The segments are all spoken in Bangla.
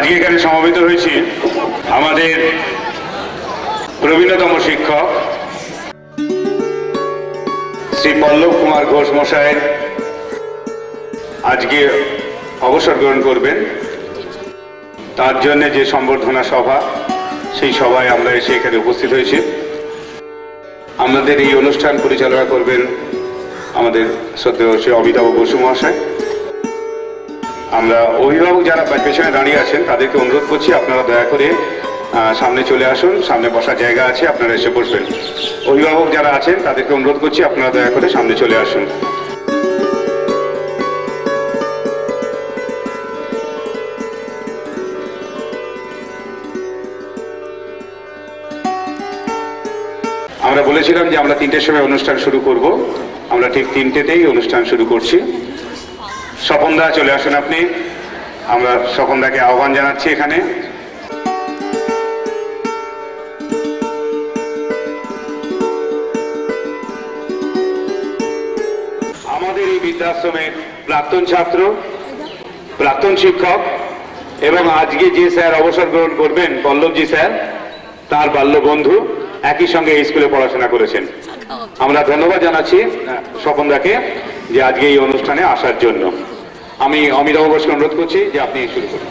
আজকে এখানে সমবেত হয়েছি আমাদের প্রবীণতম শিক্ষক শ্রী পল্লব কুমার ঘোষ মশাইয়ের আজকে অবসর গ্রহণ করবেন। তার জন্য যে সম্বর্ধনা সভা, সেই সভায় আমরা এসে এখানে উপস্থিত হয়েছি। আমাদের এই অনুষ্ঠান পরিচালনা করবেন আমাদের শ্রদ্ধেয় শ্রী অমিতাভ বসু মহাশয়। আমরা অভিভাবক যারা পেছনে দাঁড়িয়ে আছেন তাদেরকে অনুরোধ করছি, আপনারা দয়া করে সামনে চলে আসুন, সামনে বসার জায়গা আছে, আপনারা এসে বসবেন। অভিভাবক যারা আছেন তাদেরকে অনুরোধ করছি, আপনারা দয়া করে সামনে চলে আসুন। আমরা বলেছিলাম যে আমরা 3টের সময় অনুষ্ঠান শুরু করব, আমরা ঠিক 3টেতেই অনুষ্ঠান শুরু করছি। স্বপনদা চলে আসুন আপনি, আমরা স্বপনদাকে আহ্বান জানাচ্ছি এখানে। আমাদের এই বৃদ্ধাশ্রমের প্রাক্তন ছাত্র, প্রাক্তন শিক্ষক এবং আজকে যে স্যার অবসর গ্রহণ করবেন পল্লবজি স্যার, তার বাল্য বন্ধু, একই সঙ্গে এই স্কুলে পড়াশোনা করেছেন। আমরা ধন্যবাদ জানাচ্ছি স্বপনদাকে যে আজকে এই অনুষ্ঠানে আসার জন্য। আমি অমিতাভ ঘোষকে অনুরোধ করছি যে আপনি শুরু করুন।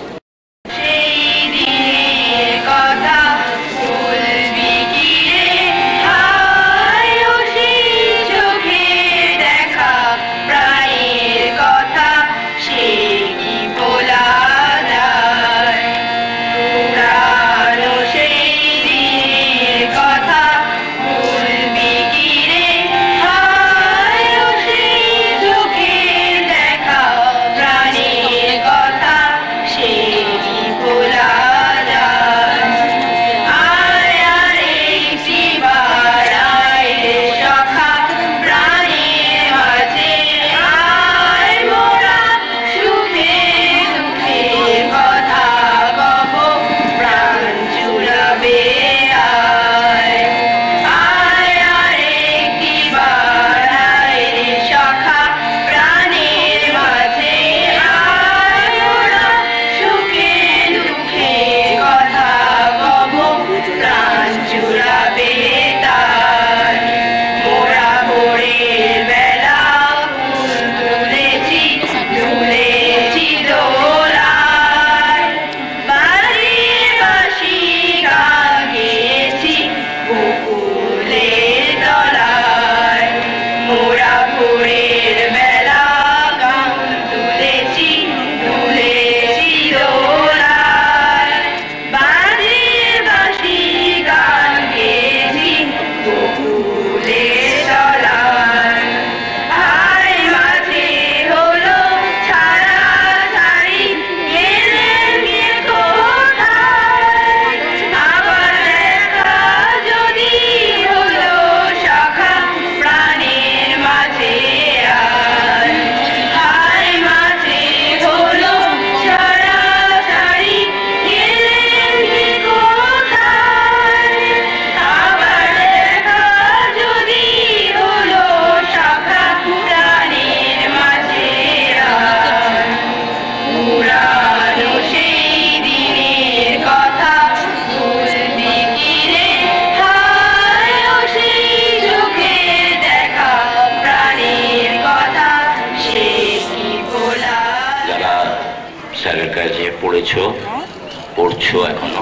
পড়ছো এখনো,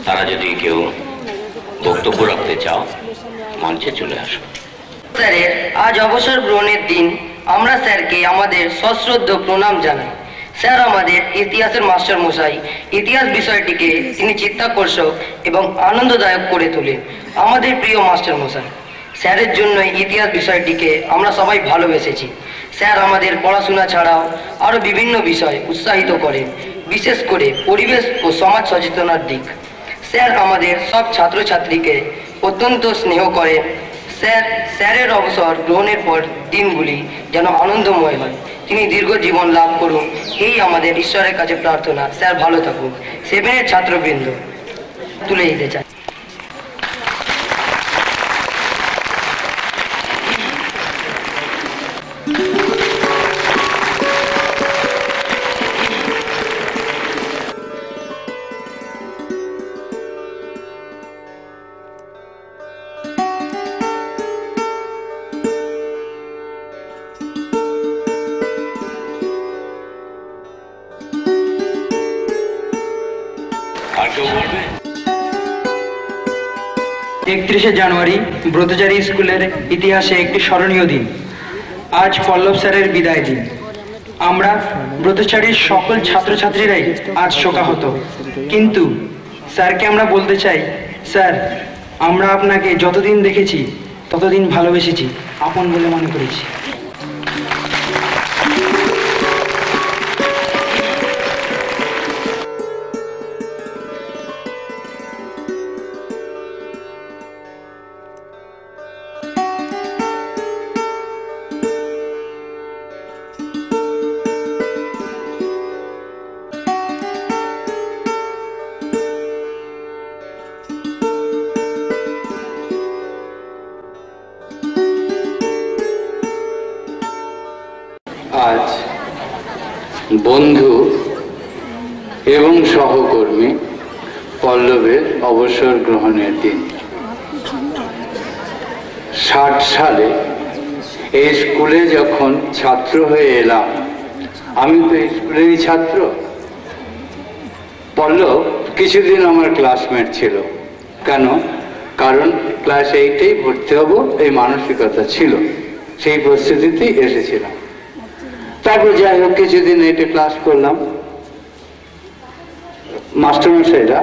তারা যদি কেউ বক্তব্য রাখতে চাও মঞ্চে চলে আসো। স্যারের আজ অবসর গ্রহণের দিন, আমরা স্যারকে আমাদের সশ্রদ্ধ প্রণাম জানাই। স্যার আমাদের ইতিহাসের মাস্টার মশাই। ইতিহাস বিষয়টিকে তিনি চিত্তাকর্ষক এবং আনন্দদায়ক করে তোলেন। আমাদের প্রিয় মাস্টার মশাই, স্যারের জন্যই ইতিহাস বিষয়টিকে আমরা সবাই ভালোবেসেছি। স্যার আমাদের পড়াশোনা ছাড়াও আরও বিভিন্ন বিষয় উৎসাহিত করেন, বিশেষ করে পরিবেশ ও সমাজ সচেতনার দিক। স্যার আমাদের সব ছাত্রছাত্রীকে অত্যন্ত স্নেহ করেন। স্যারের অবসর গ্রহণের পর দিনগুলি যেন আনন্দময় হয়। তিনি দীর্ঘ জীবন লাভ করুন, এই আমাদের ঈশ্বরের কাছে প্রার্থনা। স্যার ভালো থাকুন। 7-এর ছাত্রবৃন্দ তুলে দিতে চাই। 31শে জানুয়ারি ব্রতচারী স্কুলের ইতিহাসে একটি স্মরণীয় দিন। আজ পল্লব স্যারের বিদায় দিন। আমরা ব্রতচারীর সকল ছাত্রছাত্রীরাই আজ শোকাহত, কিন্তু স্যারকে আমরা বলতে চাই, স্যার, আমরা আপনাকে যতদিন দেখেছি ততদিন ভালোবেসেছি, আপন বলে মনে করেছি। আজ বন্ধু এবং সহকর্মী পল্লবের অবসর গ্রহণের দিন। 60 সালে এই স্কুলে যখন ছাত্র হয়ে এলাম, আমি তো এই স্কুলেরই ছাত্র। পল্লব কিছুদিন আমার ক্লাসমেট ছিল। কেন? কারণ ক্লাস 8-এই ভর্তি হব এই মানসিকতা ছিল, সেই পরিস্থিতিতেই এসেছিলাম। তারপর যাই হোক কিছুদিন এটা ক্লাস করলাম। মাস্টারমশাইরা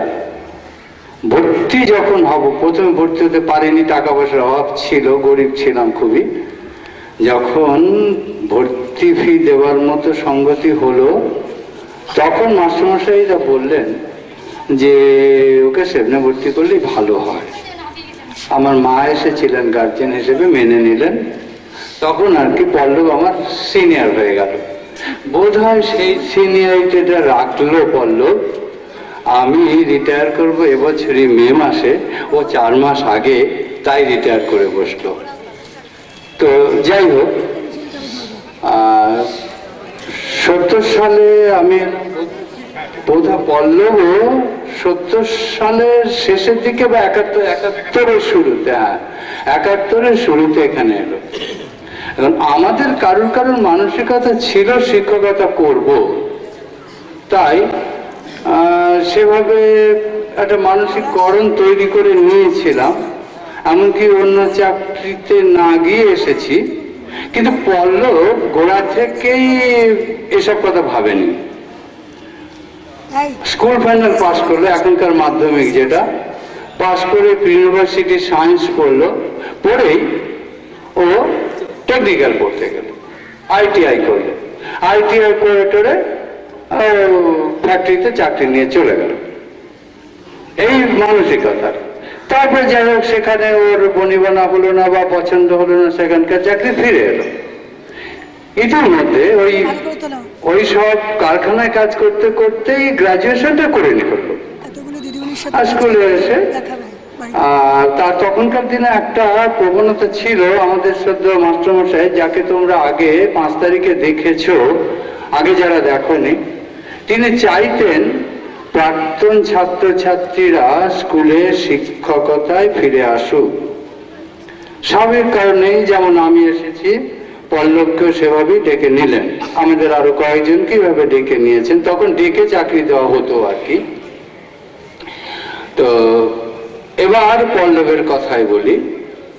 ভর্তি যখন হব, প্রথমে ভর্তি হতে পারিনি, টাকা পয়সার অভাব ছিল, গরিব ছিলাম খুবই। যখন ভর্তি ফি দেওয়ার মতো সঙ্গতি হলো, তখন মাস্টারমশাইরা বললেন যে ওকে সেভেনে ভর্তি করলেই ভালো হয়। আমার মা এসেছিলেন গার্জেন হিসেবে, মেনে নিলেন। তখন আর কি পল্লব আমার সিনিয়র হয়ে গেল। বোধ হয় সেই সিনিয়রিটিটা রাখলো পল্লব। আমি রিটায়ার করব এবছরই মে মাসে, ও 4 মাস আগে তাই রিটায়ার করে বসলো। তো যাই হোক, 70 সালে আমি বোধহয় পল্লবও 70 সালের শেষের দিকে বা 71-এর শুরুতে, 71-এর শুরুতে এখানে এলো। এখন আমাদের কারোর কারোর মানসিকতা ছিল শিক্ষকতা করব, তাই সেভাবে একটা মানসিককরণ তৈরি করে নিয়েছিলাম। এমনকি অন্য চাকরিতে না গিয়ে এসেছি, কিন্তু পল্লব গোড়া থেকেই এসব কথা ভাবেনি। স্কুল ফাইনাল পাস করলো, এখনকার মাধ্যমিক যেটা পাস করে ইউনিভার্সিটি সায়েন্স পড়লো, পড়েই ও টেকনিক্যাল পড়তে গেল, ITI করলো। ITI করে টোরে ফ্যাক্টরিতে চাকরি নিয়ে চলে গেল, এই মানসিকতার। তারপরে যাই হোক সেখানে ওর বনিবনা হলো না বা পছন্দ হলো না, সেখানকার চাকরি ফিরে এলো। এটার মধ্যে ওই সব কারখানায় কাজ করতে করতেই গ্রাজুয়েশনটা করে নিল। আর স্কুলে এসে তার তখনকার দিনে একটা প্রবণতা ছিল, আমাদের সদ্য মাস্টারমশাই, যাকে তোমরা আগে 5 তারিখে দেখেছো, আগে যারা দেখোনি, তিনি চাইতেন প্রাক্তন ছাত্রছাত্রীরা স্কুলে শিক্ষকতায় ফিরে আসুক। স্বাভাবিক কারণেই যেমন আমি এসেছি, পল্লবকেও সেভাবেই ডেকে নিলেন। আমাদের আরো কয়েকজনকে এভাবে ডেকে নিয়েছেন, তখন ডেকে চাকরি দেওয়া হতো আর কি। তো এবার পল্লবের কথাই বলি,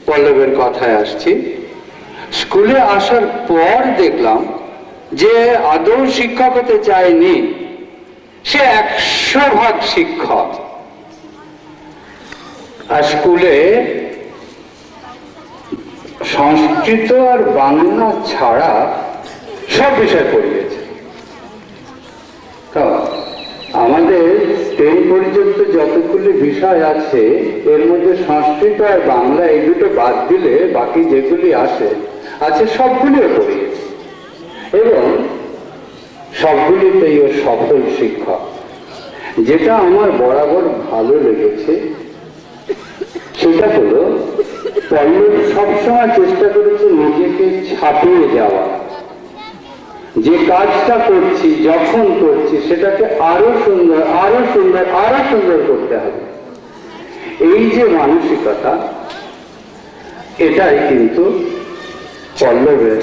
পল্লবের কথায় আসছি। স্কুলে আসার পর দেখলাম যে আদৌ শিক্ষক হতে চায়নি, সে 100% শিক্ষক। আর স্কুলে সংস্কৃত আর বাংলা ছাড়া সব বিষয় পড়িয়েছে। তো আমাদের 10 পর্যন্ত যতগুলি বিষয় আছে, এর মধ্যে সংস্কৃত আর বাংলা এই দুটো বাদ দিলে বাকি যেগুলি আছে সবগুলিও পড়িয়েছে, এবং সবগুলিতেই ও সফল শিক্ষক। যেটা আমার বরাবর ভালো লেগেছে সেটা হলো, পল্লব সবসময় চেষ্টা করেছে নিজেকে ছাপিয়ে যাওয়া। যে কাজটা করছি, যখন করছি, সেটাকে আরো সুন্দর, আরো সুন্দর, আরো সুন্দর করতে হবে। এই যে মানসিকতা, এটাই কিন্তু পল্লবের,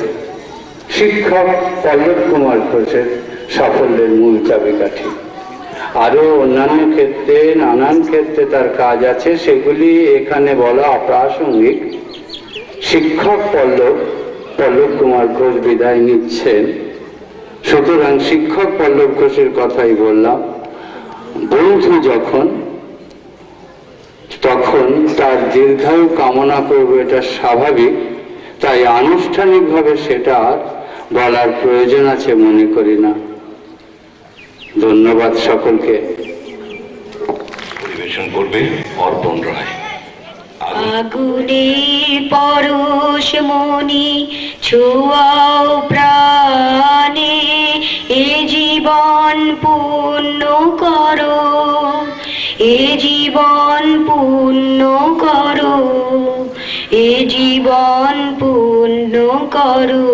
শিক্ষক পল্লব কুমার ঘোষের সাফল্যের মূল চাবিকাঠি। আরো অন্যান্য ক্ষেত্রে, নানান ক্ষেত্রে তার কাজ আছে, সেগুলি এখানে বলা অপ্রাসঙ্গিক। শিক্ষক পল্লব কুমার ঘোষ বিদায় নিচ্ছেন, সুতরাং শিক্ষক পল্লব ঘোষের কথাই বললাম। বন্ধু তখন তার দীর্ঘায়ু কামনা করব, এটা স্বাভাবিক, তাই আনুষ্ঠানিকভাবে সেটা আর বলার প্রয়োজন আছে মনে করি না। ধন্যবাদ সকলকে। পরিবেশন করবে অর্পণ রায়। আগুনে পরশ মনি ছোঁয়াও প্রাণে, এ জীবন পূর্ণ করো, এ জীবন পূর্ণ করো, এ জীবন পূর্ণ করো,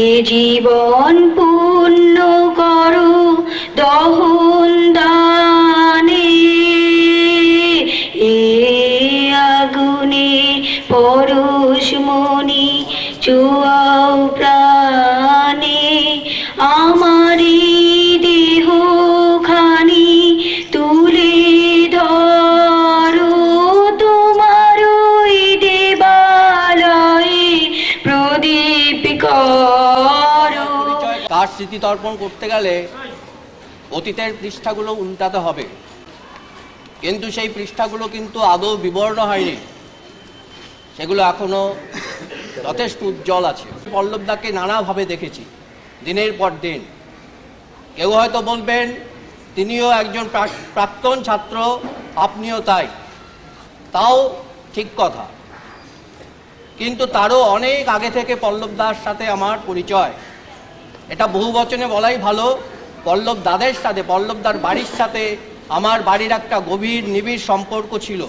এ জীবন পূর্ণ করো দহন দানে, এ আগুনে পরশ মনি ছোঁয়াও প্রাণে, আমারি দেহ খানি তুলে ধরো, তোমার ওই দেবালয়ে প্রদীপ করো। তার স্মৃতি তর্পণ করতে গেলে অতীতের পৃষ্ঠাগুলো উল্টাতে হবে, কিন্তু সেই পৃষ্ঠাগুলো কিন্তু আদৌ বিবর্ণ হয়নি, সেগুলো এখনো যথেষ্ট উজ্জ্বল আছে। পল্লবদাকে নানাভাবে দেখেছি দিনের পর দিন। কেউ হয়তো বলবেন তিনিও একজন প্রাক্তন ছাত্র, আপনিও তাই, তাও ঠিক কথা, কিন্তু তারও অনেক আগে থেকে পল্লবদার সাথে আমার পরিচয়। এটা বহু বচনে বলাই ভালো, পল্লবদাদের সাথে, পল্লবদার বাড়ির সাথে আমার বাড়ির একটা গভীর নিবিড় সম্পর্ক ছিল।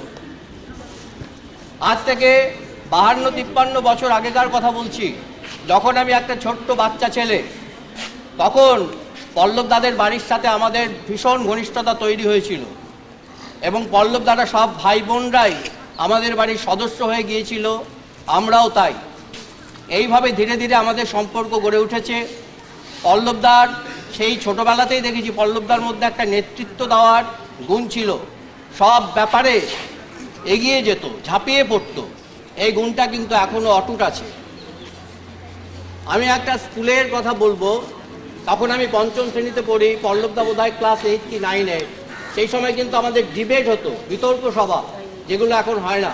আজ থেকে 52-53 বছর আগেকার কথা বলছি, যখন আমি একটা ছোট্ট বাচ্চা ছেলে, তখন পল্লবদাদের বাড়ির সাথে আমাদের ভীষণ ঘনিষ্ঠতা তৈরি হয়েছিল, এবং পল্লবদারা সব ভাই বোনরাই আমাদের বাড়ির সদস্য হয়ে গিয়েছিল, আমরাও তাই। এইভাবে ধীরে ধীরে আমাদের সম্পর্ক গড়ে উঠেছে। পল্লবদার সেই ছোটবেলাতেই দেখেছি পল্লবদার মধ্যে একটা নেতৃত্ব দেওয়ার গুণ ছিল, সব ব্যাপারে এগিয়ে যেত, ঝাঁপিয়ে পড়ত, এই গুণটা কিন্তু এখনো অটুট আছে। আমি একটা স্কুলের কথা বলবো, তখন আমি 5ম শ্রেণীতে পড়ি, পল্লবদা বোধহয় ক্লাস 8 কি 9-এ। সেই সময় কিন্তু আমাদের ডিবেট হতো, বিতর্ক সভা, যেগুলো এখন হয় না।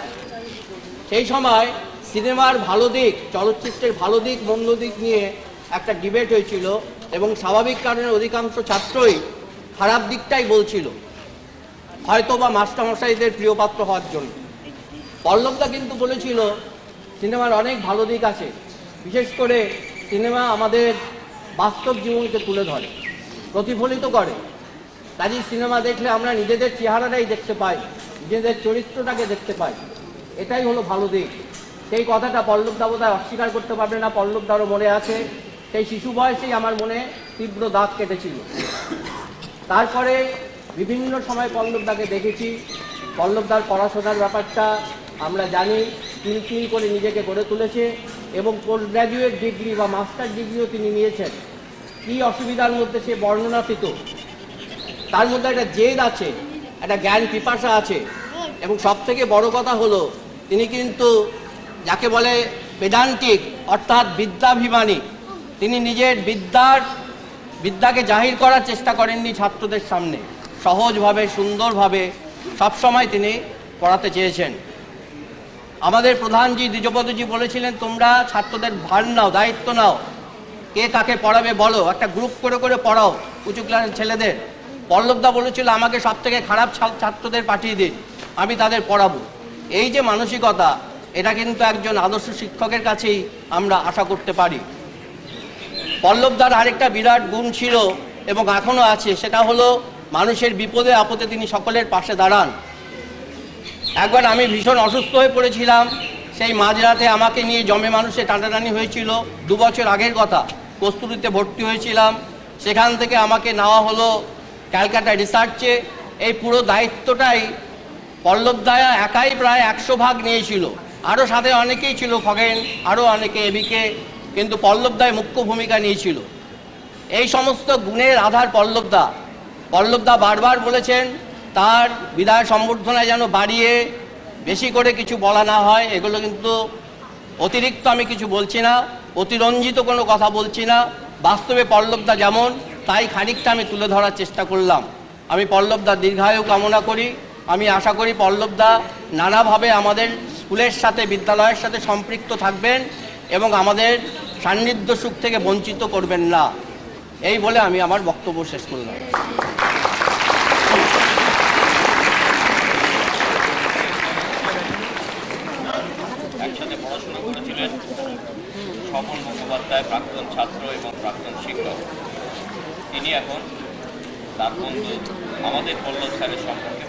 সেই সময় সিনেমার ভালো দিক, চলচ্চিত্রের ভালো দিক মন্দ দিক নিয়ে একটা ডিবেট হয়েছিল, এবং স্বাভাবিক কারণে অধিকাংশ ছাত্রই খারাপ দিকটাই বলছিল, হয়তো বা মাস্টারমশাইদের প্রিয়পাত্র হওয়ার জন্য। পল্লবদা কিন্তু বলেছিল সিনেমার অনেক ভালো দিক আছে, বিশেষ করে সিনেমা আমাদের বাস্তব জীবনকে তুলে ধরে, প্রতিফলিত করে। কাজেই সিনেমা দেখলে আমরা নিজেদের চেহারাটাই দেখতে পাই, নিজেদের চরিত্রটাকে দেখতে পাই, এটাই হলো ভালো দিক। সেই কথাটা পল্লবদা বোধহয় অস্বীকার করতে পারবে না, পল্লবদারও মনে আছে। সেই শিশু বয়সেই আমার মনে তীব্র দাগ কেটেছিল। তারপরে বিভিন্ন সময় পল্লবদাকে দেখেছি। পল্লবদার পড়াশোনার ব্যাপারটা আমরা জানি, তিল করে নিজেকে গড়ে তুলেছে, এবং পোস্ট গ্র্যাজুয়েট ডিগ্রি বা মাস্টার ডিগ্রিও তিনি নিয়েছেন। কী অসুবিধার মধ্যে সে বর্ণনাতীত, তার মধ্যে একটা জেদ আছে, একটা জ্ঞান পিপাসা আছে, এবং সবথেকে বড় কথা হলো তিনি কিন্তু যাকে বলে পেডান্টিক, অর্থাৎ বিদ্যাভিমানী। তিনি নিজের বিদ্যাকে জাহির করার চেষ্টা করেননি ছাত্রদের সামনে, সহজভাবে সুন্দরভাবে সবসময় তিনি পড়াতে চেয়েছেন। আমাদের প্রধানজি দ্বিজপদজি বলেছিলেন, তোমরা ছাত্রদের ভার নাও, দায়িত্ব নাও, কে কাকে পড়াবে বলো, একটা গ্রুপ করে করে পড়াও উঁচু ক্লাসের ছেলেদের। পল্লবদা বলেছিল, আমাকে সব থেকে খারাপ ছাত্রদের পাঠিয়ে দিন, আমি তাদের পড়াবো। এই যে মানসিকতা, এটা কিন্তু একজন আদর্শ শিক্ষকের কাছেই আমরা আশা করতে পারি। পল্লবদার আরেকটা বিরাট গুণ ছিল এবং এখনো আছে, সেটা হলো মানুষের বিপদে আপদে তিনি সকলের পাশে দাঁড়ান। একবার আমি ভীষণ অসুস্থ হয়ে পড়েছিলাম, সেই মাঝরাতে আমাকে নিয়ে জমে মানুষে টানাটানি হয়েছিল। 2 বছর আগের কথা, কস্তুরীতে ভর্তি হয়েছিলাম, সেখান থেকে আমাকে নেওয়া হলো ক্যালকাটা রিসার্চে। এই পুরো দায়িত্বটাই পল্লবদা একাই প্রায় 100 ভাগ নিয়েছিল, আরও সাথে অনেকেই ছিল, খগেন, আরও অনেকে, এবিকে, কিন্তু পল্লবদায় মুখ্য ভূমিকা নিয়েছিল। এই সমস্ত গুণের আধার পল্লবদা। পল্লবদা বারবার বলেছেন তার বিদায় সম্বর্ধনায় যেন বাড়িয়ে বেশি করে কিছু বলা না হয়, এগুলো কিন্তু অতিরিক্ত আমি কিছু বলছি না, অতিরঞ্জিত কোনো কথা বলছি না। বাস্তবে পল্লবদা যেমন তাই খানিকটা আমি তুলে ধরার চেষ্টা করলাম। আমি পল্লবদা দীর্ঘায়ু কামনা করি। আমি আশা করি পল্লবদা নানাভাবে আমাদের স্কুলের সাথে, বিদ্যালয়ের সাথে সম্পৃক্ত থাকবেন এবং আমাদের সান্নিধ্য সুখ থেকে বঞ্চিত করবেন না। এই বলে আমি আমার বক্তব্য শেষ করলাম। একসাথে পড়াশোনা করেছিলেন স্বপন মুখোপাধ্যায়, প্রাক্তন ছাত্র এবং প্রাক্তন শিক্ষক। তিনি এখন তার বন্ধু আমাদের পল্লব স্যারের সম্পর্কে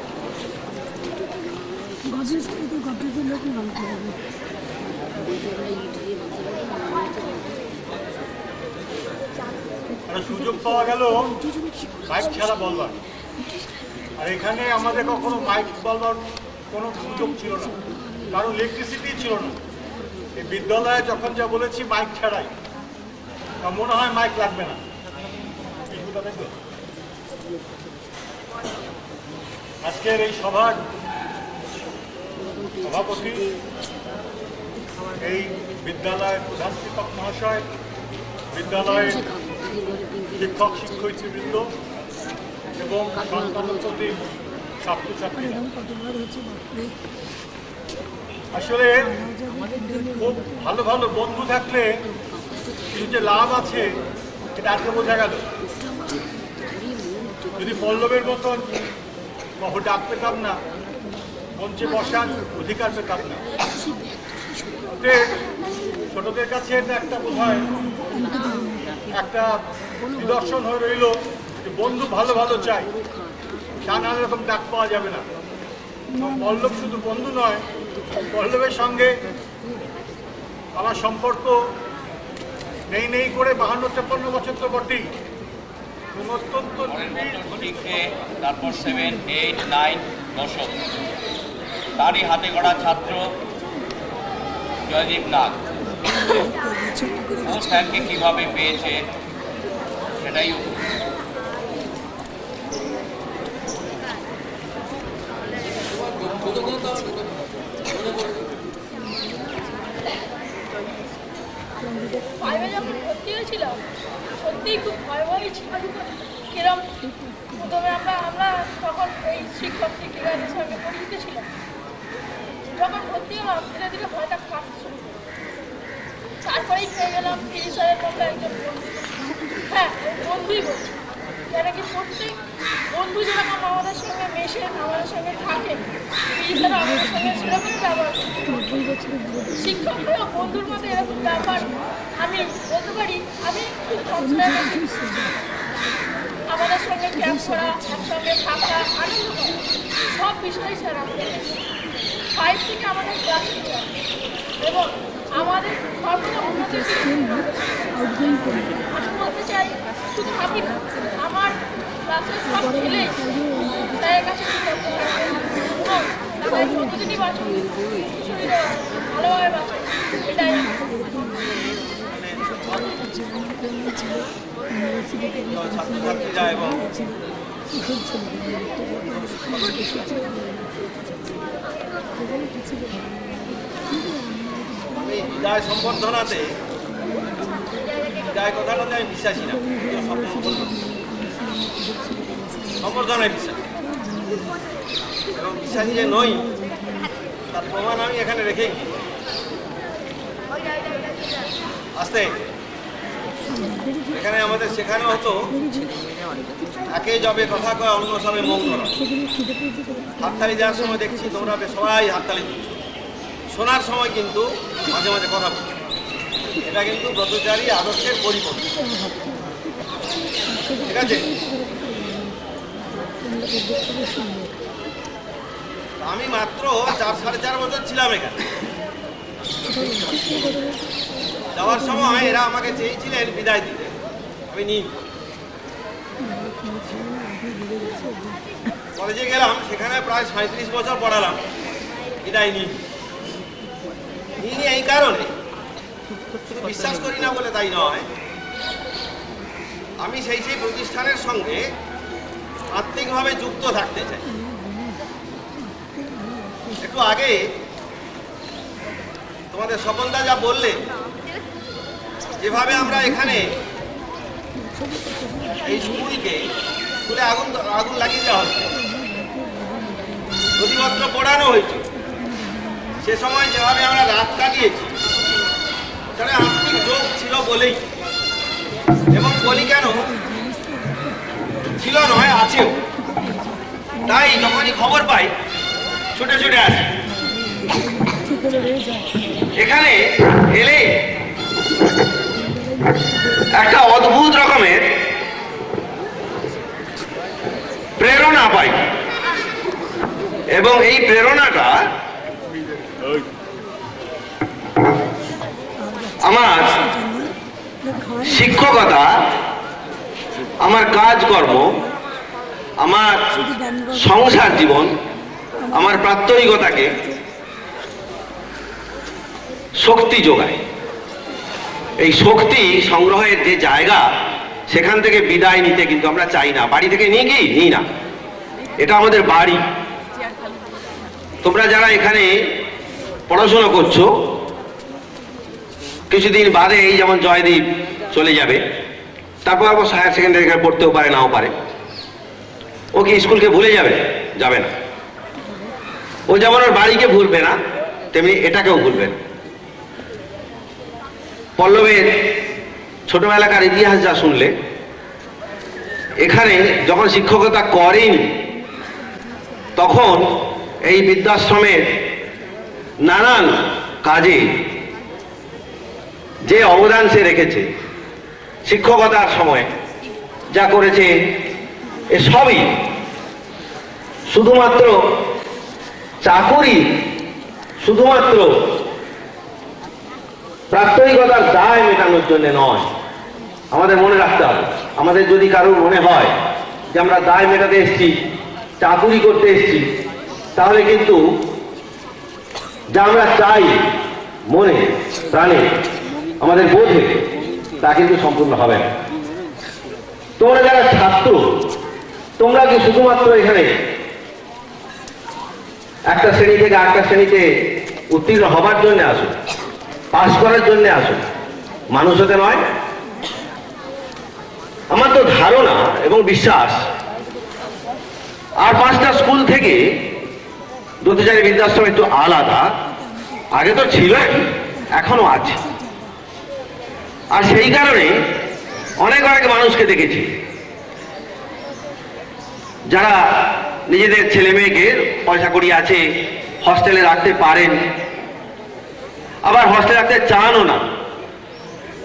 সুযোগ পাওয়া গেল মাইক ছাড়া বলবার, আর এখানে আমাদের কখনো মাইক বলবার কোনো সুযোগ ছিল না, কারণ ইলেকট্রিসিটি ছিল না। এই বিদ্যালয়ে যখন যা বলেছি মাইক ছাড়াই, তা মনে হয় মাইক লাগবে না। আজকের এই সভার সভাপতি, এই বিদ্যালয়ের প্রধান শিক্ষক মহাশয়, বিদ্যালয়ের শিক্ষক শিক্ষয়িত্রীবৃন্দ এবং সন্তানপ্রতি ছাত্রছাত্রীরা, আসলে খুব ভালো ভালো বন্ধু থাকলে কিছু যে লাভ আছে এটা আজকে বোঝা গেল। যদি পল্লবের মতন বহু ডাক পেতাম না, মঞ্চে বসার অধিকার পেতাম না, ছোটদের কাছে এটা একটা বোধ হয় একটা নিদর্শন হয়ে রইল যে বন্ধু ভালো ভালো চাই, নানা রকম ডাক পাওয়া যাবে না। পল্লব শুধু বন্ধু নয়, পল্লবের সঙ্গে আমার সম্পর্ক নেই নেই করে 52-53 বছর তো বটেই। অত্যন্ত তারপর 7, 8, 9 দশক তারই হাতে গড়া ছাত্র জয়দীপ নাগ ও স্যারকে কিভাবে পেয়েছে সেটাই ফাইভে যখন ভর্তি হয়েছিলাম সত্যিই খুব ভয় ভয়ই ছিল। কিরম প্রথমে আমরা তখন এই শিক্ষক শিক্ষিকাদের সঙ্গে পরিচিত ছিলাম। যখন ভর্তি হলাম ধীরে ধীরে ভয়টা কাটতে শুরু করল। তারপরেই পেয়ে গেলাম 30 সালের মতো একজন বন্ধু। হ্যাঁ, বন্ধুই বলছি, কেন কি প্রত্যেক বন্ধু যেরকম আমাদের সঙ্গে মেশে, আমাদের সঙ্গে থাকে, 30 সালে আমাদের সঙ্গে সেরকম ব্যবহার শিক্ষকরাও বন্ধুর মধ্যে এরকম ব্যবহার আমি বলতে পারি। আমি খুব কম আমাদের সঙ্গে ক্যাম্প করা, একসঙ্গে থাকা, আনন্দ করা, সব বিষয়ে স্যার আমাদের 5 থেকে আমাদের ক্লাস টিচার এবং আমাদের সর্বদা উন্নতি। আমি বলতে চাই শুধু আমি না, আমার ক্লাসের সব ছেলে স্যারের কাছে এবং তাদের প্রতিদিনই বাঁচুন, শরীরে ভালোভাবে বাঁচুন, এটাই ছাত্রছাত্রীরা এবং আমি বিদায় সম্বর্ধনাতে বিদায় কথাটাতে আমি বিশ্বাসী না, সম্বর্ধনায় বিশ্বাস এবং বিশ্বাসী যে নই তার প্রমাণ আমি এখানে রেখেই আসতে। এখানে আমাদের শেখানো হতো একে যাবে কথা কয়, অন্য সবে মন করা। হাততালি দেওয়ার সময় দেখছি তোমরা সবাই হাততালি দিচ্ছ, শোনার সময় কিন্তু মাঝে মাঝে কথা বলছো। এটা কিন্তু ব্রতচারী আদর্শের পরিপন্থী, ঠিক আছে? আমি মাত্র 4-4.5 বছর ছিলাম এখানে। যাওয়ার সময় এরা আমাকে চেয়েছিলেন বিদায় দিতে, আমি নিই। কলেজে গেলাম, সেখানে প্রায় 37 বছর পড়ালাম, বিদায় নিই। এই কারণে বিশ্বাস করি না বলে তাই নয়, আমি সেই প্রতিষ্ঠানের সঙ্গে আত্মিকভাবে যুক্ত থাকতে চাই। একটু আগে তোমাদের সকলদা যা বললে, যেভাবে আমরা এখানে এই স্কুলে আগুন লাগিয়ে দেওয়া হচ্ছে, নথিপত্র পড়ানো হয়েছে, সে সময় যেভাবে আমরা রাত কাটিয়েছি, তাহলে আত্মিক যোগ ছিল বলেই, এবং বলি কেন ছিল নয়, আছেও। তাই যখনই খবর পাই ছুটে ছুটে আসি এখানে। এলে একটা অদ্ভুত রকমের প্রেরণা পাই, এবং এই প্রেরণাটা আমার শিক্ষকতা, আমার কাজকর্ম, আমার সংসার জীবন, আমার প্রাত্যহিকতাকে শক্তি যোগায়। এই শক্তি সংগ্রহের যে জায়গা, সেখান থেকে বিদায় নিতে কিন্তু আমরা চাই না। বাড়ি থেকে নিই না, এটা আমাদের বাড়ি। তোমরা যারা এখানে পড়াশোনা করছো, কিছুদিন বাদে এই যেমন জয়দীপ চলে যাবে, তারপর আবার হায়ার সেকেন্ডারি পড়তেও পারে, নাও পারে। ও কি স্কুলকে ভুলে যাবে না। ও যেমন ওর বাড়িকে ভুলবে না, তেমনি এটাকেও ভুলবে না। পল্লবের ছোটবেলাকার ইতিহাস যা শুনলে, এখানে যখন শিক্ষকতা করেনি, তখন এই বৃদ্ধাশ্রমের নানান কাজে যে অবদান সে রেখেছে, শিক্ষকতার সময় যা করেছে, এসবই শুধুমাত্র চাকুরি, শুধুমাত্র প্রাত্যহিকতার দায় মেটানোর জন্য নয়। আমাদের মনে রাখতে হবে, আমাদের যদি কারোর মনে হয় যে আমরা দায় মেটাতে এসেছি, চাকুরি করতে এসেছি, তাহলে কিন্তু যা আমরা চাই মনে প্রাণে, আমাদের বোধে, তা কিন্তু সম্পূর্ণ হবে না। তোমরা যারা ছাত্র, তোমরা কি শুধুমাত্র এখানে একটা শ্রেণী থেকে আরেকটা শ্রেণীতে উত্তীর্ণ হবার জন্য আসো, পাস করার জন্য আসো, মানুষ হতে নয়? আমার তো ধারণা এবং বিশ্বাস, আর 5টা স্কুল থেকে ব্রতচারী বৃদ্ধাশ্রম একটু আলাদা। আগে তো ছিল, এখনো আছে। আর সেই কারণে অনেক মানুষকে দেখেছি যারা নিজেদের ছেলে মেয়েকে পয়সা কড়ি আছে, হস্টেলে রাখতে পারেন, আবার হস্টেলে রাখতে চানও না।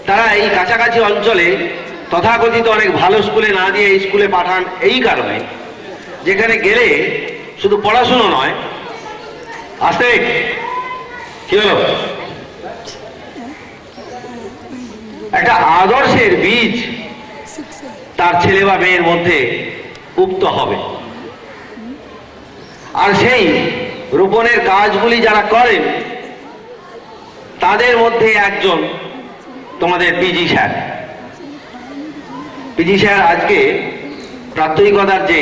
তারা এই কাছাকাছি অঞ্চলে তথাকথিত অনেক ভালো স্কুলে না দিয়ে এই স্কুলে পাঠান, এই কারণে যেখানে গেলে শুধু পড়াশুনো নয়, আসতে কি হলো, একটা আদর্শের বীজ তার ছেলে বা মেয়ের মধ্যে উক্ত হবে। আর সেই রোপণের কাজগুলি যারা করেন, তাদের মধ্যে একজন তোমাদের পিজি স্যার। পিজি স্যার আজকে প্রাত্যহিকতার যে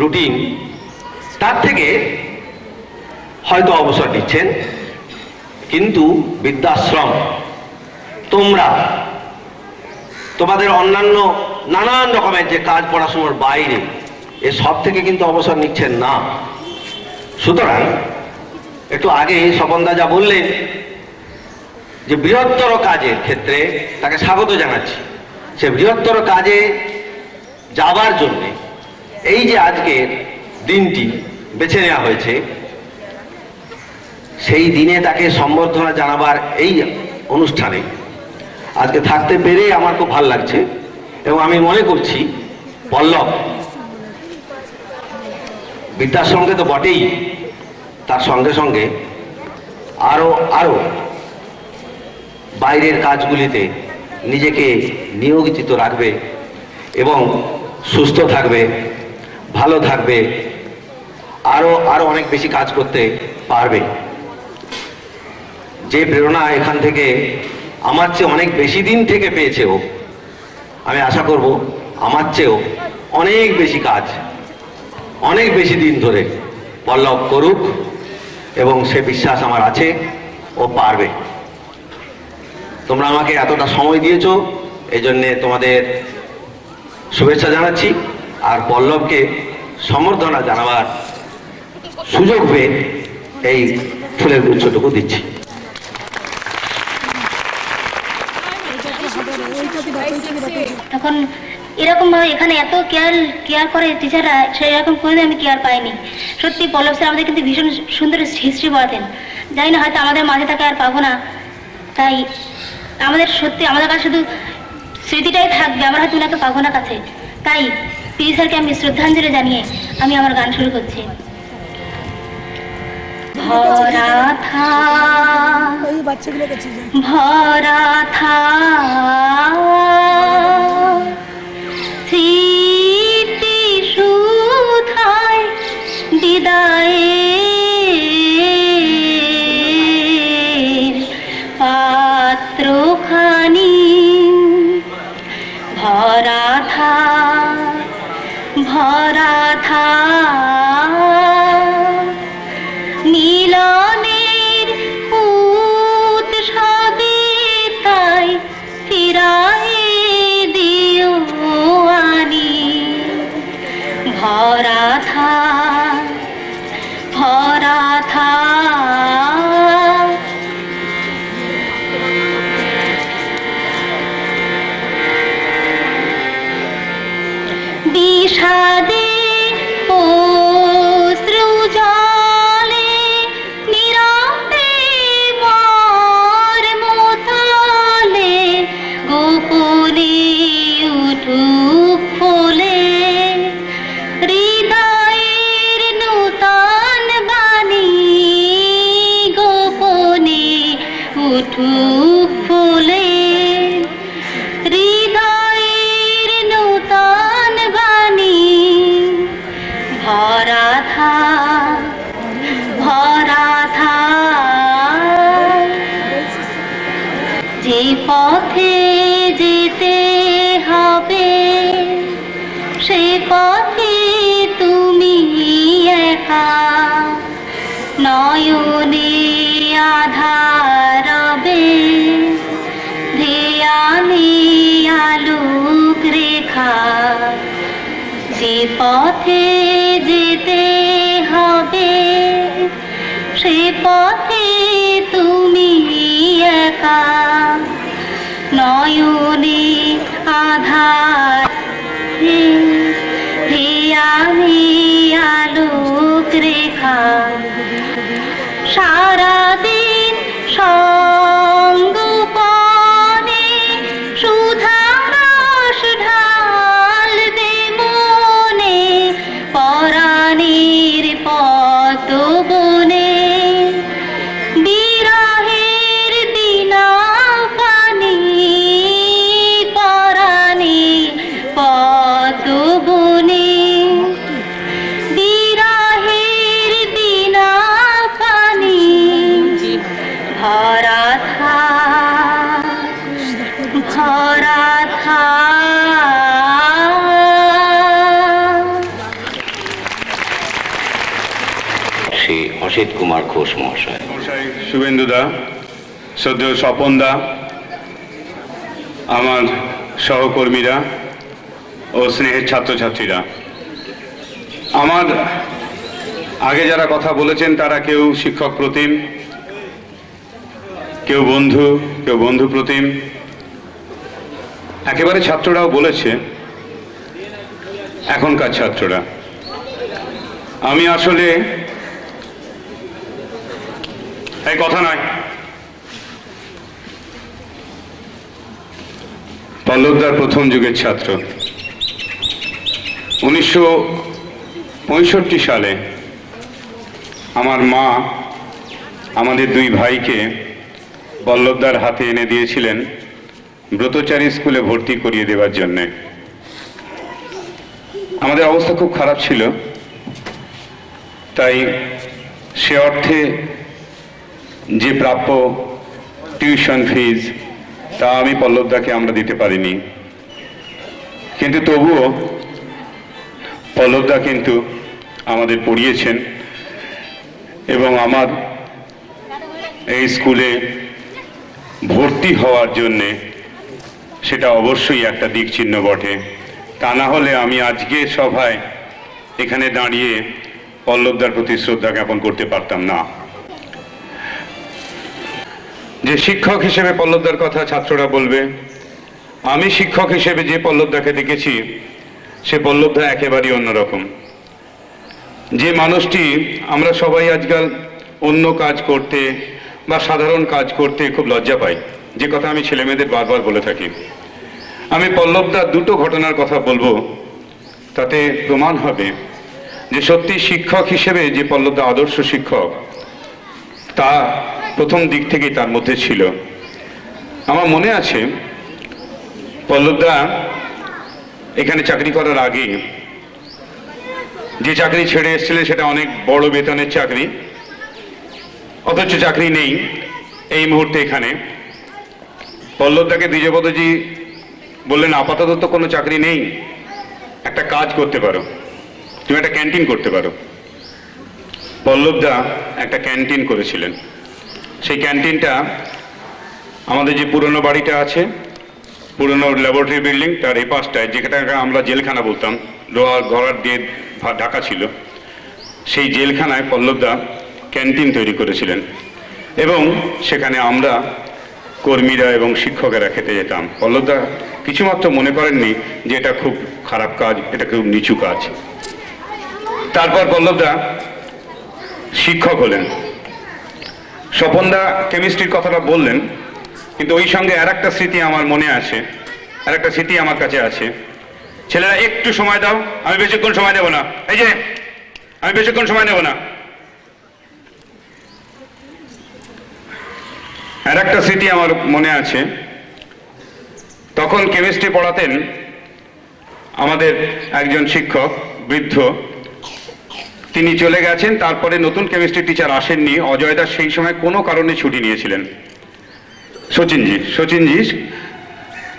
রুটিন, তার থেকে হয়তো অবসর নিচ্ছেন, কিন্তু বৃদ্ধাশ্রম, তোমরা তোমাদের অন্যান্য নানান রকমের যে কাজ পড়াশোনার বাইরে, এ সব থেকে কিন্তু অবসর নিচ্ছেন না। সুতরাং একটু আগে স্বপনদা যা বললেন, যে বৃহত্তর কাজের ক্ষেত্রে তাকে স্বাগত জানাচ্ছি। সে বৃহত্তর কাজে যাবার জন্য এই যে আজকের দিনটি বেছে নেওয়া হয়েছে, সেই দিনে তাকে সম্বর্ধনা জানাবার এই অনুষ্ঠানে আজকে থাকতে পেরে আমার খুব ভালো লাগছে। এবং আমি মনে করছি পল্লব বৃদ্ধাশ্রমকে তো বটেই, তার সঙ্গে সঙ্গে আরো বাইরের কাজগুলিতে নিজেকে নিয়োজিত রাখবে এবং সুস্থ থাকবে, ভালো থাকবে, আরো অনেক বেশি কাজ করতে পারবে। যে প্রেরণা এখান থেকে আমার চেয়ে অনেক বেশি দিন থেকে পেয়েছে ও, আমি আশা করব আমার চেয়েও অনেক বেশি কাজ অনেক বেশি দিন ধরে পল্লব করুক, এবং সে বিশ্বাস আমার আছে ও পারবে। তোমরা আমাকে এতটা সময় দিয়েছো, এই জন্যে তোমাদের শুভেচ্ছা জানাচ্ছি, আর পল্লবকে সম্বর্ধনা জানাবার সুযোগ পেয়ে এই ফুলের গুচ্ছটুকু দিচ্ছি। তখন এরকম ভাবে এখানে এত কেয়ার করে টিচাররা, সেরকম কোনোদিন আমি কেয়ার পাইনি। সত্যি পল্লব স্যার আমাদের কিন্তু ভীষণ সুন্দর হিস্ট্রি পড়াতেন। জানি না হয়তো আমাদের মাঝে তাকে আর পাবো না, তাই আমাদের সত্যি আমাদের কাছে শুধু স্মৃতিটাই থাকবে, আমরা হয়তো ওনাকে পাবো না কাছে। তাই পিডি স্যারকে আমি শ্রদ্ধাঞ্জলি জানিয়ে আমি আমার গান শুরু করছি। ভরা থা ভরা থা স্মৃতি সুধায় বিদায়ের পাত্রখানি ভরা থা ভরা থা মিলনের উৎসবে তাই ফিরায়ে দিও আনি ভরা থা ভরা থা বিষাদে অশ্রু জলে নীরবে মর্মতলে গোপনে উঠুক ফলে হৃদয়ের নূতন বাণী গোপনে উঠুক ফলে হৃদয়ের নূতন বাণী ভরা থা ভরা থা যে পথে যেতে হবে সে পথে তুমি একা নয়নে আধারবে ধ্যানে আলোক রেখা যে পথে যেতে হবে সে পথে তুমি একা নয়নে আধার ধ্যানে আলোক রেখা সারাদিন সঙ্গোপনে সুধারস ঢালবে মনে পরাণের পদ্মবনে বিরহের বিনা পানি পরাণে পদ্মবনে বিরহের বিনা পানি ভরা থা ভরা থা শ্রী অসিত কুমার ঘোষ মহাশয়। শুভেন্দুদা, শ্রদ্ধেয় স্বপনদা, আমার সহকর্মীরা ও স্নেহের ছাত্রছাত্রীরা, আমার আগে যারা কথা বলেছেন তারা কেউ শিক্ষক প্রতিম, কেউ বন্ধু প্রতিম, একেবারে ছাত্ররাও বলেছে, এখনকার ছাত্ররা। আমি আসলে এই কথা নয়, পল্লবদার প্রথম যুগের ছাত্র। 1965 সালে আমার মা আমাদের দুই ভাইকে পল্লবদার হাতে এনে দিয়েছিলেন ব্রতচারী স্কুলে ভর্তি করিয়ে দেওয়ার জন্যে। আমাদের অবস্থা খুব খারাপ ছিল, তাই সে অর্থে যে প্রাপ্য টিউশন ফিজ তা আমি পল্লবদাকে আমরা দিতে পারিনি, কিন্তু তবুও পল্লবদা কিন্তু আমাদের পড়িয়েছেন এবং আমার এই স্কুলে ভর্তি হওয়ার জন্যে সেটা অবশ্যই একটা দিক চিহ্ন বটে। তা না হলে আমি আজকে সভায় এখানে দাঁড়িয়ে পল্লবদার প্রতি শ্রদ্ধা জ্ঞাপন করতে পারতাম না। যে শিক্ষক হিসেবে পল্লবদার কথা ছাত্ররা বলবে, আমি শিক্ষক হিসেবে যে পল্লবদাকে দেখেছি সে পল্লবদা একেবারেই অন্যরকম। যে মানুষটি আমরা সবাই আজকাল অন্য কাজ করতে বা সাধারণ কাজ করতে খুব লজ্জা পাই, যে কথা আমি ছেলেমেয়েদের বারবার বলে থাকি। আমি পল্লবদার দুটো ঘটনার কথা বলবো, তাতে প্রমাণ হবে যে সত্যি শিক্ষক হিসেবে যে পল্লবদা আদর্শ শিক্ষক তা প্রথম দিক থেকেই তার মধ্যে ছিল। আমার মনে আছে পল্লবদা এখানে চাকরি করার আগে যে চাকরি ছেড়ে এসেছিলেন সেটা অনেক বড় বেতনের চাকরি, অথচ চাকরি নেই এই মুহূর্তে এখানে। পল্লবদাকে দ্বিজপদজি বললেন, আপাতত তো কোনো চাকরি নেই, একটা কাজ করতে পারো, তুমি একটা ক্যান্টিন করতে পারো। পল্লবদা একটা ক্যান্টিন করেছিলেন। সেই ক্যান্টিনটা আমাদের যে পুরনো বাড়িটা আছে, পুরনো ল্যাবরেটরি বিল্ডিং, তার এই পাশটায় যেটাকে আমরা জেলখানা বলতাম, লোহার ঘরার দিয়ে ঢাকা ছিল, সেই জেলখানায় পল্লবদা ক্যান্টিন তৈরি করেছিলেন এবং সেখানে আমরা কর্মীরা এবং শিক্ষকেরা খেতে যেতাম। পল্লবদা কিছুমাত্র মনে করেননি যে এটা খুব খারাপ কাজ, এটা খুব নিচু কাজ। তারপর পল্লবদা শিক্ষক হলেন। স্বপনদা কেমিস্ট্রির কথাটা বললেন, কিন্তু ওই সঙ্গে আর একটা স্মৃতি আমার মনে আছে, আর একটা স্মৃতি আমার কাছে আছে। ছেলেরা একটু সময় দাও, আমি বেশিক্ষণ সময় দেব না, এই যে আমি বেশিক্ষণ সময় নেব না। আর একটা স্মৃতি আমার মনে আছে, তখন কেমিস্ট্রি পড়াতেন আমাদের একজন শিক্ষক, বৃদ্ধ, তিনি চলে গেছেন। তারপরে নতুন কেমিস্ট্রি টিচার আসেননি। অজয় দাস সেই সময় কোনো কারণে ছুটি নিয়েছিলেন। শচীনজি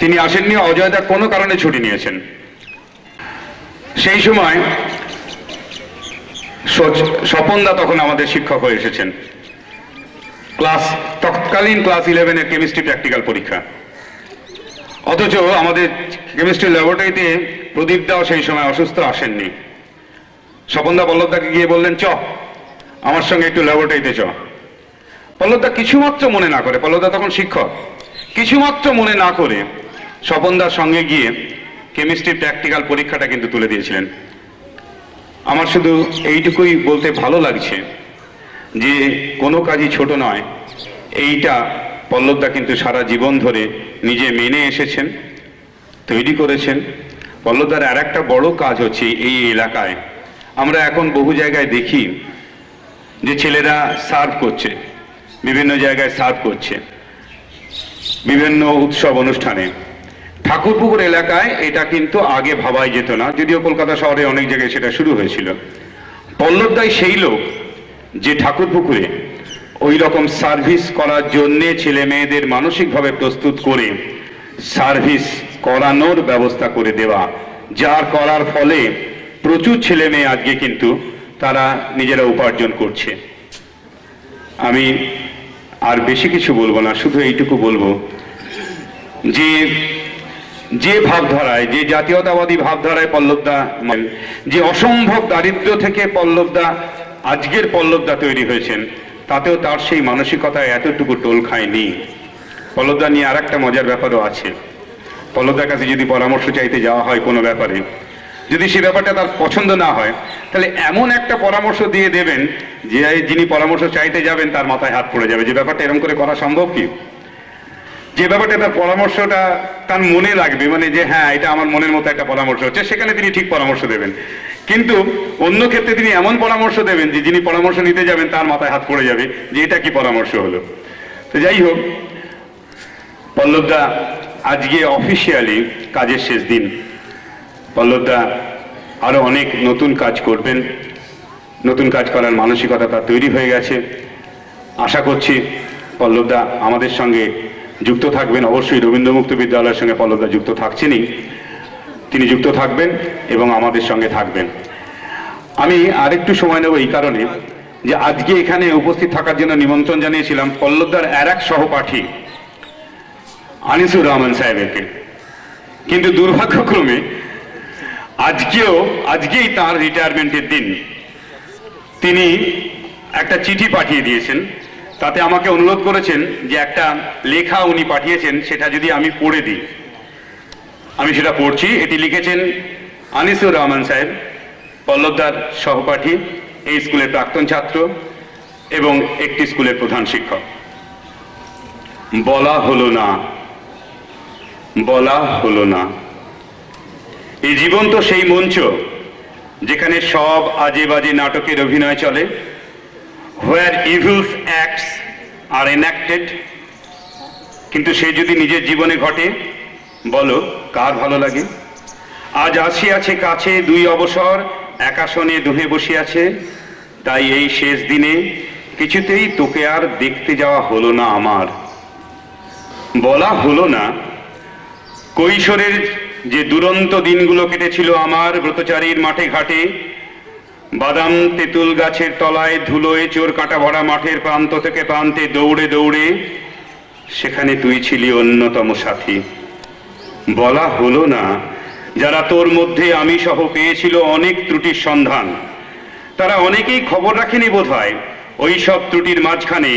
তিনি আসেননি, অজয় দা কোনো কারণে ছুটি নিয়েছেন। সেই সময় স্বপনদা তখন আমাদের শিক্ষক হয়ে এসেছেন। তৎকালীন ক্লাস 11-এর কেমিস্ট্রি প্র্যাকটিক্যাল পরীক্ষা, অথচ আমাদের কেমিস্ট্রি ল্যাবরেটরিতে প্রদীপদাও সেই সময় অসুস্থ, আসেননি। স্বপনদা পল্লবদাকে গিয়ে বললেন, চ আমার সঙ্গে একটু ল্যাবরেটরিতে চ। পল্লবদা কিছুমাত্র মনে না করে, পল্লবদা তখন শিক্ষক, কিছুমাত্র মনে না করে স্বপনদার সঙ্গে গিয়ে কেমিস্ট্রি প্র্যাকটিক্যাল পরীক্ষাটা কিন্তু তুলে দিয়েছিলেন। আমার শুধু এইটুকুই বলতে ভালো লাগছে যে কোনো কাজই ছোট নয়, এইটা পল্লবদা কিন্তু সারা জীবন ধরে নিজে মেনে এসেছেন, তৈরি করেছেন। পল্লবদার আর একটা বড় কাজ হচ্ছে এই এলাকায় আমরা এখন বহু জায়গায় দেখি যে ছেলেরা সার্ভ করছে, বিভিন্ন জায়গায় সার্ভ করছে, বিভিন্ন উৎসব অনুষ্ঠানে। ঠাকুরপুকুর এলাকায় এটা কিন্তু আগে ভাবাই যেত না, যদিও কলকাতা শহরে অনেক জায়গায় সেটা শুরু হয়েছিল। পল্লবদাই সেই লোক যে ঠাকুরপুকুরে ওই রকম সার্ভিস করার জন্যে ছেলে মেয়েদের মানসিকভাবে প্রস্তুত করে সার্ভিস করানোর ব্যবস্থা করে দেওয়া, যার করার ফলে প্রচুর ছেলে মেয়ে আজকে কিন্তু তারা নিজেরা উপার্জন করছে। আমি আর বেশি কিছু বলবো না, শুধু এইটুকু বলবো যে ভাবধারায়, যে জাতীয়তাবাদী ভাবধারায় পল্লবদা, যে অসম্ভব দারিদ্র্য থেকে পল্লবদা আজকের পল্লবদা তৈরি হয়েছেন, তাতেও তার সেই মানসিকতায় এতটুকু টোল খায়নি। পল্লবদা নিয়ে আর একটা মজার ব্যাপারও আছে। পল্লবদার কাছে যদি পরামর্শ চাইতে যাওয়া হয় কোনো ব্যাপারে, যদি সে ব্যাপারটা তার পছন্দ না হয়, তাহলে এমন একটা পরামর্শ দিয়ে দেবেন যে যিনি পরামর্শ চাইতে যাবেন তার মাথায় হাত পড়ে যাবে। যে ব্যাপারটা এরকম করে করা সম্ভব কি? যে ব্যাপারটা তার পরামর্শটা তার মনে লাগবে, মানে যে হ্যাঁ এটা আমার মনের মতো একটা পরামর্শ হচ্ছে, সেখানে তিনি ঠিক পরামর্শ দেবেন। কিন্তু অন্য ক্ষেত্রে তিনি এমন পরামর্শ দেবেন যে যিনি পরামর্শ নিতে যাবেন তার মাথায় হাত পড়ে যাবে যে এটা কি পরামর্শ হলো। তো যাই হোক, পল্লবদা আজকে অফিসিয়ালি কাজের শেষ দিন। পল্লবদা আরো অনেক নতুন কাজ করবেন, নতুন কাজ করার মানসিকতা তার তৈরি হয়ে গেছে। আশা করছি পল্লবদা আমাদের সঙ্গে যুক্ত থাকবেন। অবশ্যই রবীন্দ্র মুক্ত বিদ্যালয়ের সঙ্গে পল্লবদা যুক্ত থাকছেনই, তিনি যুক্ত থাকবেন এবং আমাদের সঙ্গে থাকবেন। আমি আরেকটু সময় নেব এই কারণে যে আজকে এখানে উপস্থিত থাকার জন্য নিমন্ত্রণ জানিয়েছিলাম পল্লবদার আর এক সহপাঠী আনিসুর রহমান সাহেবকে, কিন্তু দুর্ভাগ্যক্রমে আজকেই তার রিটায়ারমেন্টের দিন। তিনি একটা চিঠি পাঠিয়ে দিয়েছেন, তাতে আমাকে অনুরোধ করেছেন যে একটা লেখা উনি পাঠিয়েছেন সেটা যদি আমি পড়ে দিই। আমি সেটা পড়ছি। এটি লিখেছেন আনিসুর রহমান সাহেব, পল্লবদার সহপাঠী, এই স্কুলের প্রাক্তন ছাত্র এবং একটি স্কুলের প্রধান শিক্ষক। বলা হলো না। এই জীবন তো সেই মঞ্চ যেখানে সব আজে বাজে নাটকের অভিনয় চলে, where evils acts are enacted, কিন্তু সে যদি নিজের জীবনে ঘটে, বলো কার ভালো লাগে? আজ আসিয়াছে কাছে দুই অবসর, একাসনে দুহে বসিয়াছে, তাই এই শেষ দিনে কিছুতেই তোকে আর দেখতে যাওয়া হলো না আমার। বলা হলো না কৈশোরের যে দুরন্ত দিনগুলো কেটেছিল আমার ব্রতচারীর মাঠে ঘাটে, বাদাম তেঁতুল গাছের তলায় ধুলোয় চোর কাঁটা ভরা মাঠের প্রান্ত থেকে প্রান্তে দৌড়ে দৌড়ে, সেখানে তুই ছিলি অন্যতম সাথী। বলা হলো না যারা তোর মধ্যে আমি সহ পেয়েছিল অনেক ত্রুটির সন্ধান, তারা অনেকেই খবর রাখেনি বোধহয় ওই সব ত্রুটির মাঝখানে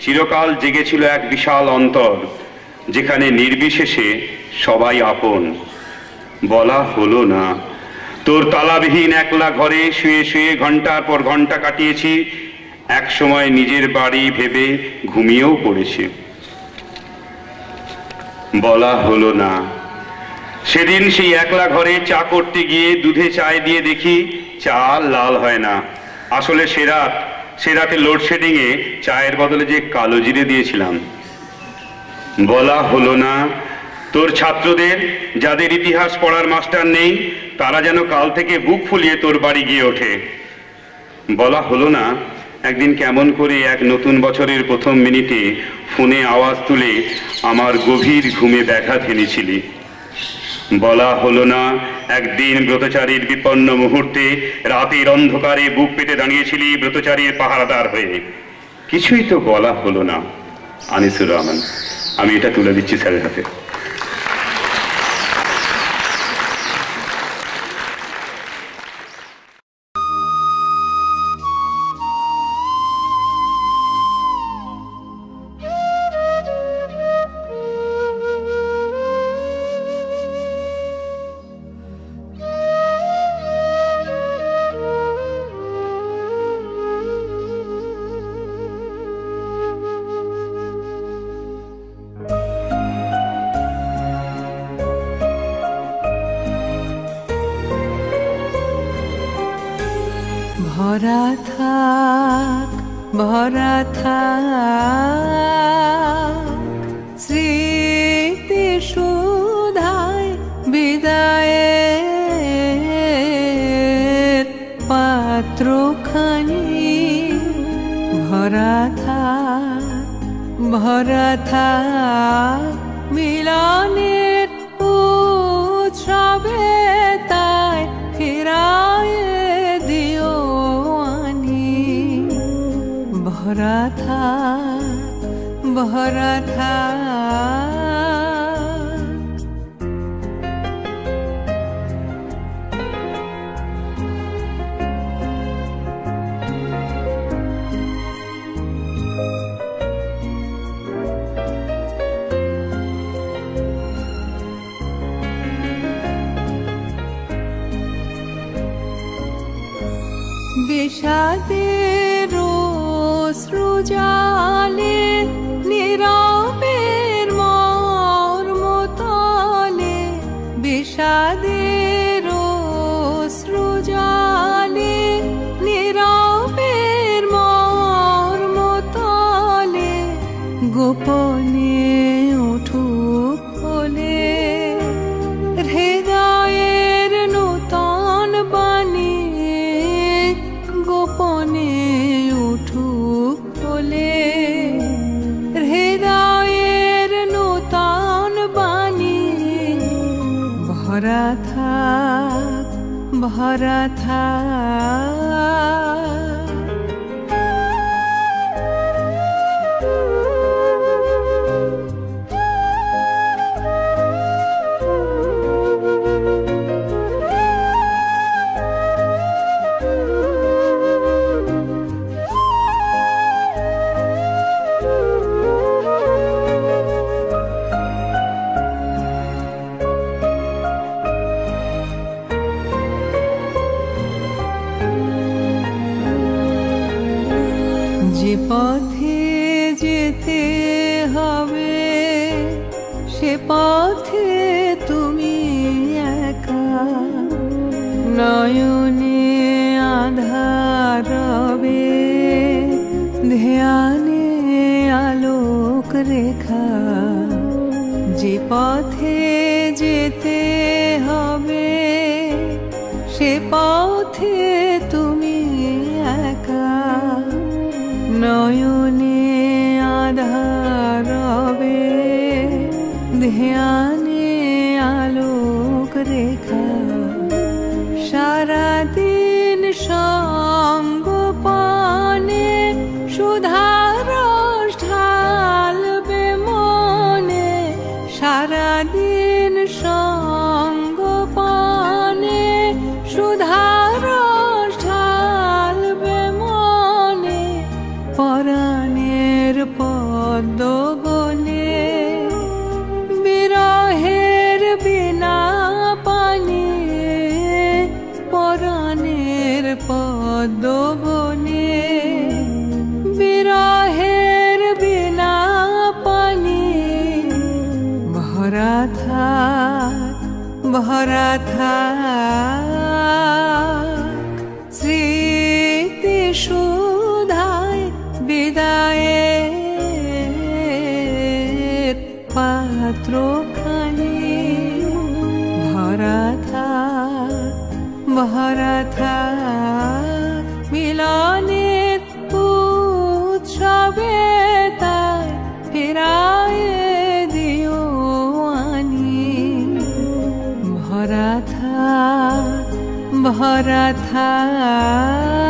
চিরকাল জেগেছিল এক বিশাল অন্তর, যেখানে নির্বিশেষে সবাই আপন। বলা হলো না তোর তালাবিহীন একলা ঘরে শুয়ে শুয়ে ঘন্টার পর ঘন্টা কাটিয়েছি, এক সময় নিজের বাড়ি ভেবে ঘুমিয়েও পড়েছি। বলা হলো না সেদিন সেই একলা ঘরে চা করতে গিয়ে দুধে চায় দিয়ে দেখি চা লাল হয় না, আসলে সে রাতে লোডশেডিং এ চায়ের বদলে যে কালো জিরে দিয়েছিলাম। বলা হলো না তোর ছাত্রদের যাদের ইতিহাস পড়ার মাস্টার নেই, তারা যেন কাল থেকে বুক ফুলিয়ে তোর বাড়ি গিয়ে ওঠে। বলা হলো না একদিন কেমন করে এক নতুন বছরের প্রথম মিনিটে ফোনে আওয়াজ তুলে আমার গভীর ঘুমে ব্যাঘাত এনেছিলি। বলা হলো না একদিন ব্রতচারীর বিপন্ন মুহূর্তে রাতের অন্ধকারে বুক পেতে দাঁড়িয়েছিলি ব্রতচারীর পাহারাদার হয়ে। কিছুই তো বলা হলো না। আনিসুর রহমান। আমি এটা তুলে দিচ্ছি স্যারের হাতে। ভরা থাক স্মৃতি সুধায় বিদায়ের পাত্রখানি। ভরা থাক মিলনের উৎসবে, তাই ফিরায় দিও আনি। ভরা থাক বিষাদের সৃজালে নীরবের মর্মতলে। বিষাদের সৃজালে নীরবের মর্মতলে। গোপনে উঠুক বলে হৃদয়ের নূতন বাণী। গোপনে উঠুক বলে হৃদয় ভরা থাক। যে পথে যেতে হবে সে পথে তুমি একা, নয়নে আধার রবে ধ্যানে আলোক রেখা। যে পথে যেতে হবে সে পথে তুমি একা, নয়নে আধার রবে ধ্যানে আলোক রেখা। সারাদিন সঙ্গ পানে সুধার ঢালবে মনে, সারাদিন সঙ্গ পানে সুধার ঢালবে মনে। পরাণের পদ্ম বনে বিরহের বিনা পানি, পরাণের পদ্ম বনে বিরহের বিনা পানি। ভরা থাক ভরা থাক স্মৃতি সুধায় বিদায়ের পাত্রখানি। ভরা থাক ভরা থাক মিলনের উৎসবে তাই ফেরায় দিও আনি। ভরা থাক ভরা থাক।